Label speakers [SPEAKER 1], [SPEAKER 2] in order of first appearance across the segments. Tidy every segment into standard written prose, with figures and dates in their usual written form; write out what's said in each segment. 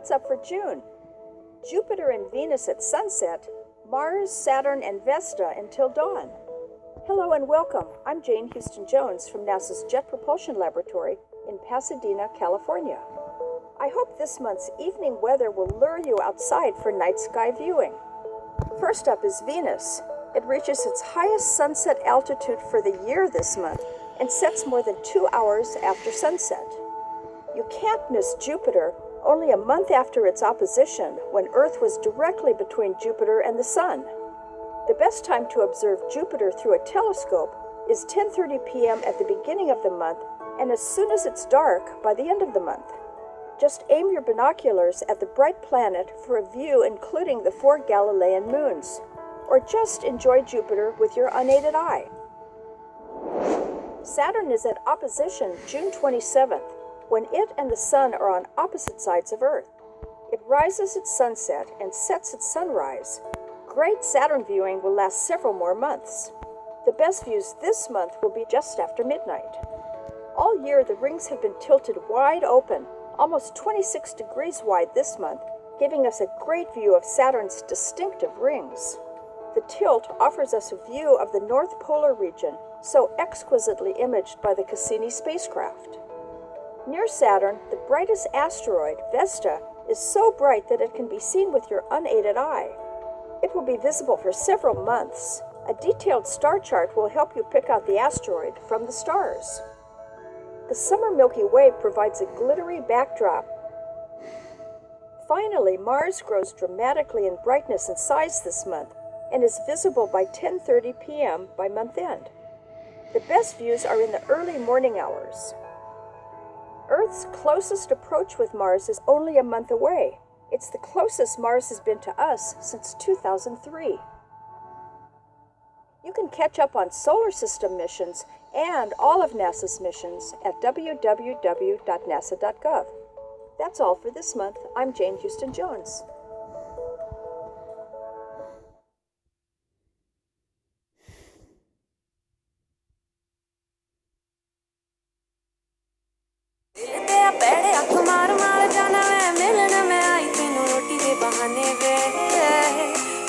[SPEAKER 1] what's up for June? Jupiter and Venus at sunset, Mars, Saturn, and Vesta until dawn. Hello and welcome. I'm Jane Houston Jones from NASA's Jet Propulsion Laboratory in Pasadena, California. I hope this month's evening weather will lure you outside for night sky viewing. First up is Venus. It reaches its highest sunset altitude for the year this month and sets more than 2 hours after sunset. You can't miss Jupiter, only a month after its opposition, when Earth was directly between Jupiter and the Sun. The best time to observe Jupiter through a telescope is 10:30 p.m. at the beginning of the month and as soon as it's dark by the end of the month. Just aim your binoculars at the bright planet for a view including the 4 Galilean moons, or just enjoy Jupiter with your unaided eye. Saturn is at opposition June 27th, when it and the Sun are on opposite sides of Earth. It rises at sunset and sets at sunrise. Great Saturn viewing will last several more months. The best views this month will be just after midnight. All year, the rings have been tilted wide open, almost 26 degrees wide this month, giving us a great view of Saturn's distinctive rings. The tilt offers us a view of the North Polar region, so exquisitely imaged by the Cassini spacecraft. Near Saturn, the brightest asteroid, Vesta, is so bright that it can be seen with your unaided eye. It will be visible for several months. A detailed star chart will help you pick out the asteroid from the stars. The summer Milky Way provides a glittery backdrop. Finally, Mars grows dramatically in brightness and size this month and is visible by 10:30 p.m. by month end. The best views are in the early morning hours. Earth's closest approach with Mars is only a month away. It's the closest Mars has been to us since 2003. You can catch up on solar system missions and all of NASA's missions at www.nasa.gov. That's all for this month. I'm Jane Houston Jones.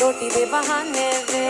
[SPEAKER 2] रोटी दे बहाने वे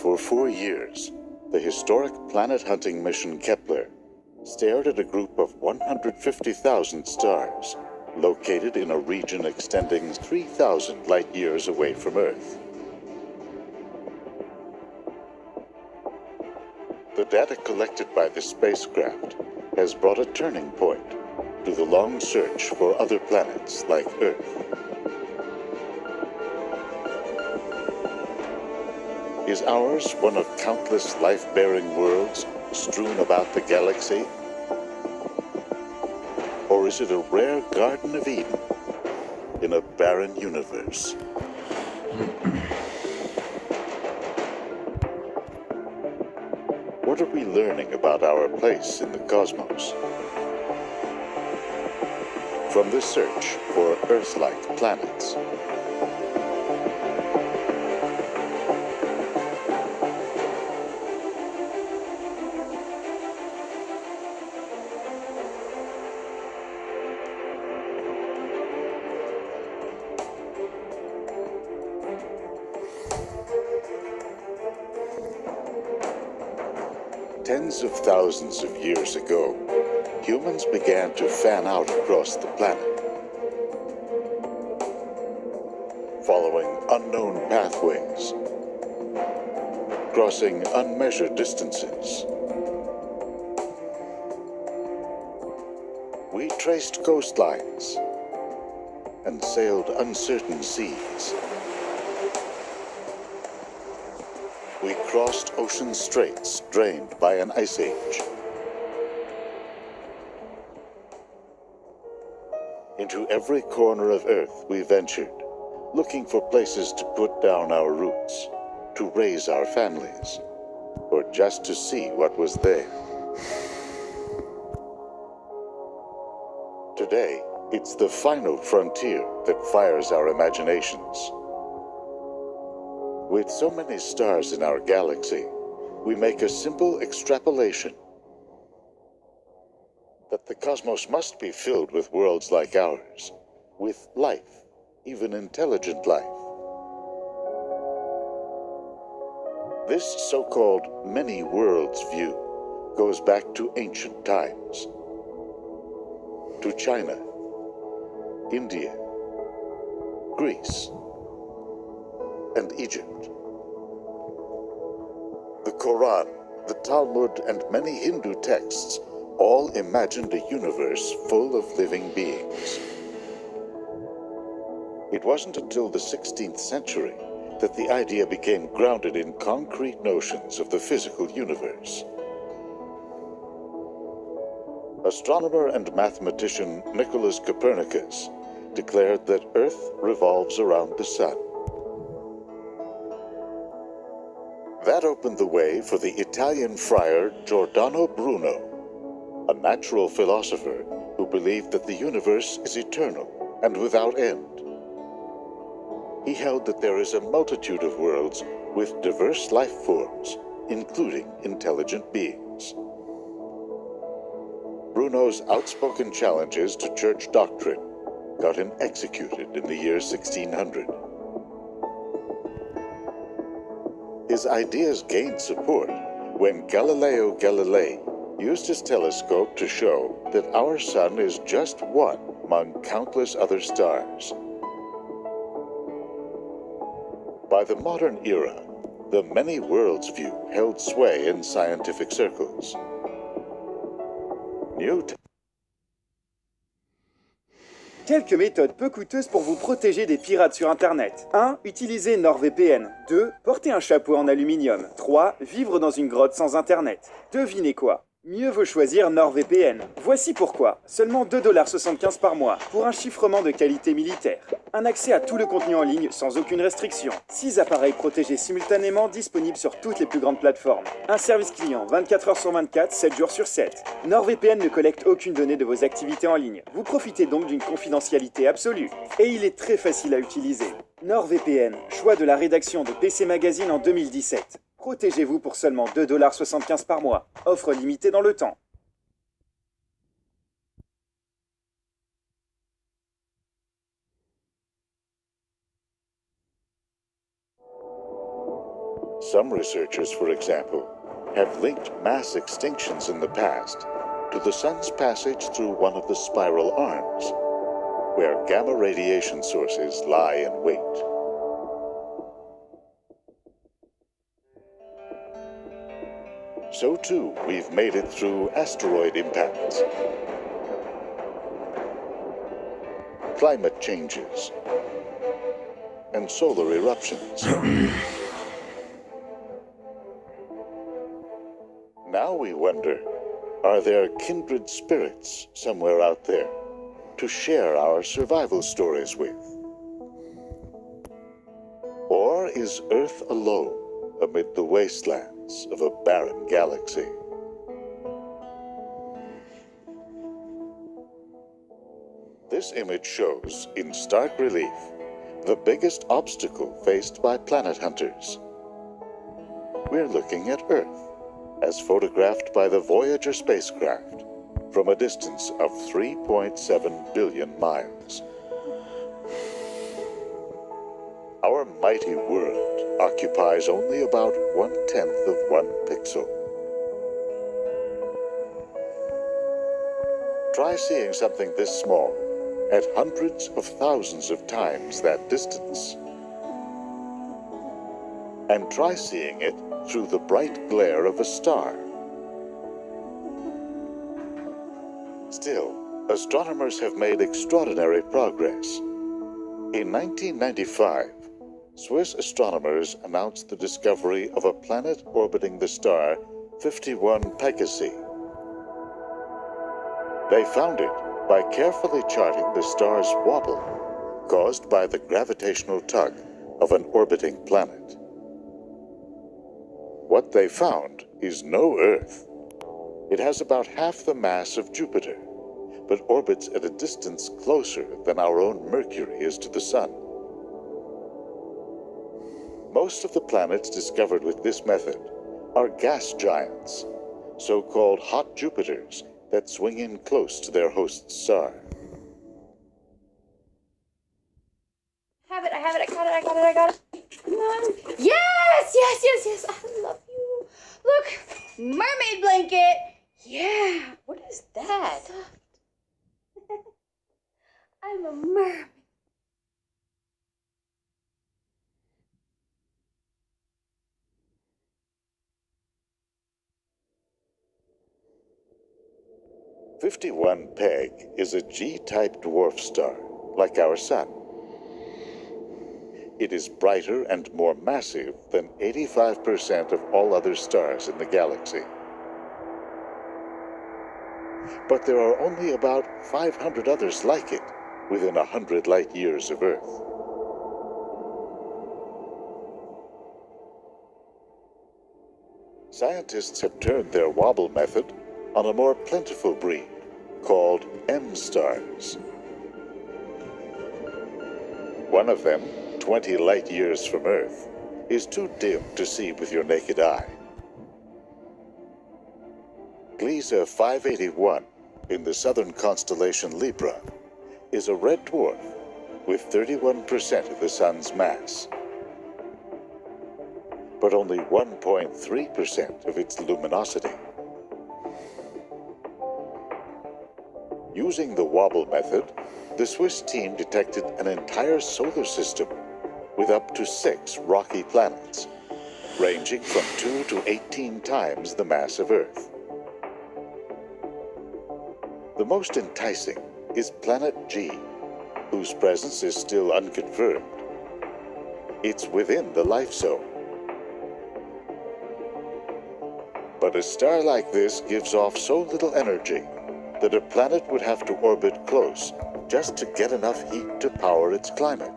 [SPEAKER 3] For 4 years, the historic planet-hunting mission Kepler stared at a group of 150,000 stars located in a region extending 3,000 light-years away from Earth. The data collected by the spacecraft has brought a turning point to the long search for other planets like Earth. Is ours one of countless life-bearing worlds strewn about the galaxy? Or is it a rare Garden of Eden in a barren universe? What are we learning about our place in the cosmos? From the search for Earth-like planets. Tens of thousands of years ago, humans began to fan out across the planet, following unknown pathways, crossing unmeasured distances. We traced coastlines and sailed uncertain seas. We crossed ocean straits drained by an ice age. Into every corner of Earth we ventured, looking for places to put down our roots, to raise our families, or just to see what was there. Today, it's the final frontier that fires our imaginations. With so many stars in our galaxy, we make a simple extrapolation that the cosmos must be filled with worlds like ours, with life, even intelligent life. This so-called many worlds view goes back to ancient times, to China, India, Greece, and Egypt. The Quran, the Talmud, and many Hindu texts all imagined a universe full of living beings. It wasn't until the 16th century that the idea became grounded in concrete notions of the physical universe. Astronomer and mathematician Nicholas Copernicus declared that Earth revolves around the sun. That opened the way for the Italian friar Giordano Bruno, a natural philosopher who believed that the universe is eternal and without end. He held that there is a multitude of worlds with diverse life forms, including intelligent beings. Bruno's outspoken challenges to church doctrine got him executed in the year 1600. His ideas gained support when Galileo Galilei used his telescope to show that our sun is just one among countless other stars. By the modern era, the many worlds view held sway in scientific circles.
[SPEAKER 4] Quelques méthodes peu coûteuses pour vous protéger des pirates sur Internet. 1. Utilisez NordVPN. 2. Portez un chapeau en aluminium. 3. Vivre dans une grotte sans Internet. Devinez quoi ? Mieux vaut choisir NordVPN. Voici pourquoi. Seulement 2,75$ par mois pour un chiffrement de qualité militaire. Un accès à tout le contenu en ligne sans aucune restriction. 6 appareils protégés simultanément disponibles sur toutes les plus grandes plateformes. Un service client 24 heures sur 24, 7 jours sur 7. NordVPN ne collecte aucune donnée de vos activités en ligne. Vous profitez donc d'une confidentialité absolue. Et il est très facile à utiliser. NordVPN, choix de la rédaction de PC Magazine en 2017. Protégez-vous pour seulement 2,75$ par mois. Offre limitée dans le temps.
[SPEAKER 3] Some researchers, for example, have linked mass extinctions in the past to the sun's passage through one of the spiral arms, where gamma radiation sources lie in wait. So too, we've made it through asteroid impacts, climate changes, and solar eruptions. Now we wonder, are there kindred spirits somewhere out there to share our survival stories with? Or is Earth alone amid the wastelands of a barren galaxy? This image shows, in stark relief, the biggest obstacle faced by planet hunters. We're looking at Earth, as photographed by the Voyager spacecraft from a distance of 3.7 billion miles. Our mighty world occupies only about 1/10 of 1 pixel. Try seeing something this small at hundreds of thousands of times that distance. And try seeing it through the bright glare of a star. Still, astronomers have made extraordinary progress. In 1995, Swiss astronomers announced the discovery of a planet orbiting the star 51 Pegasi. They found it by carefully charting the star's wobble caused by the gravitational tug of an orbiting planet. What they found is no Earth. It has about half the mass of Jupiter, but orbits at a distance closer than our own Mercury is to the Sun. Most of the planets discovered with this method are gas giants, so-called hot Jupiters that swing in close to their host star.
[SPEAKER 5] I got it. Come on. Yes. I love you. Look, mermaid blanket. Yeah. What is that? Soft. I'm a mermaid.
[SPEAKER 3] "51 Peg is a G-type dwarf star, like our Sun. It is brighter and more massive than 85% of all other stars in the galaxy. But there are only about 500 others like it within 100 light years of Earth. Scientists have turned their wobble method on a more plentiful breed called M-stars. One of them, 20 light years from Earth, is too dim to see with your naked eye. Gliese 581 in the southern constellation Libra is a red dwarf with 31% of the Sun's mass, but only 1.3% of its luminosity. Using the wobble method, the Swiss team detected an entire solar system with up to 6 rocky planets, ranging from 2 to 18 times the mass of Earth. The most enticing is Planet G, whose presence is still unconfirmed. It's within the life zone. But a star like this gives off so little energy that a planet would have to orbit close just to get enough heat to power its climate.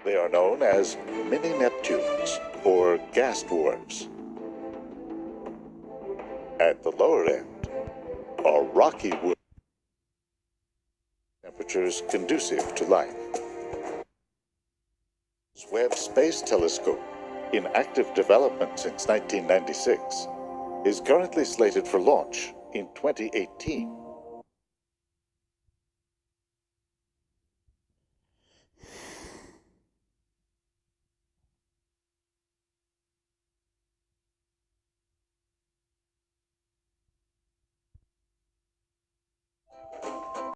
[SPEAKER 3] They are known as mini-Neptunes, or gas dwarfs. At the lower end are rocky wood, temperatures conducive to life. Webb Space Telescope, in active development since 1996, is currently slated for launch in 2018.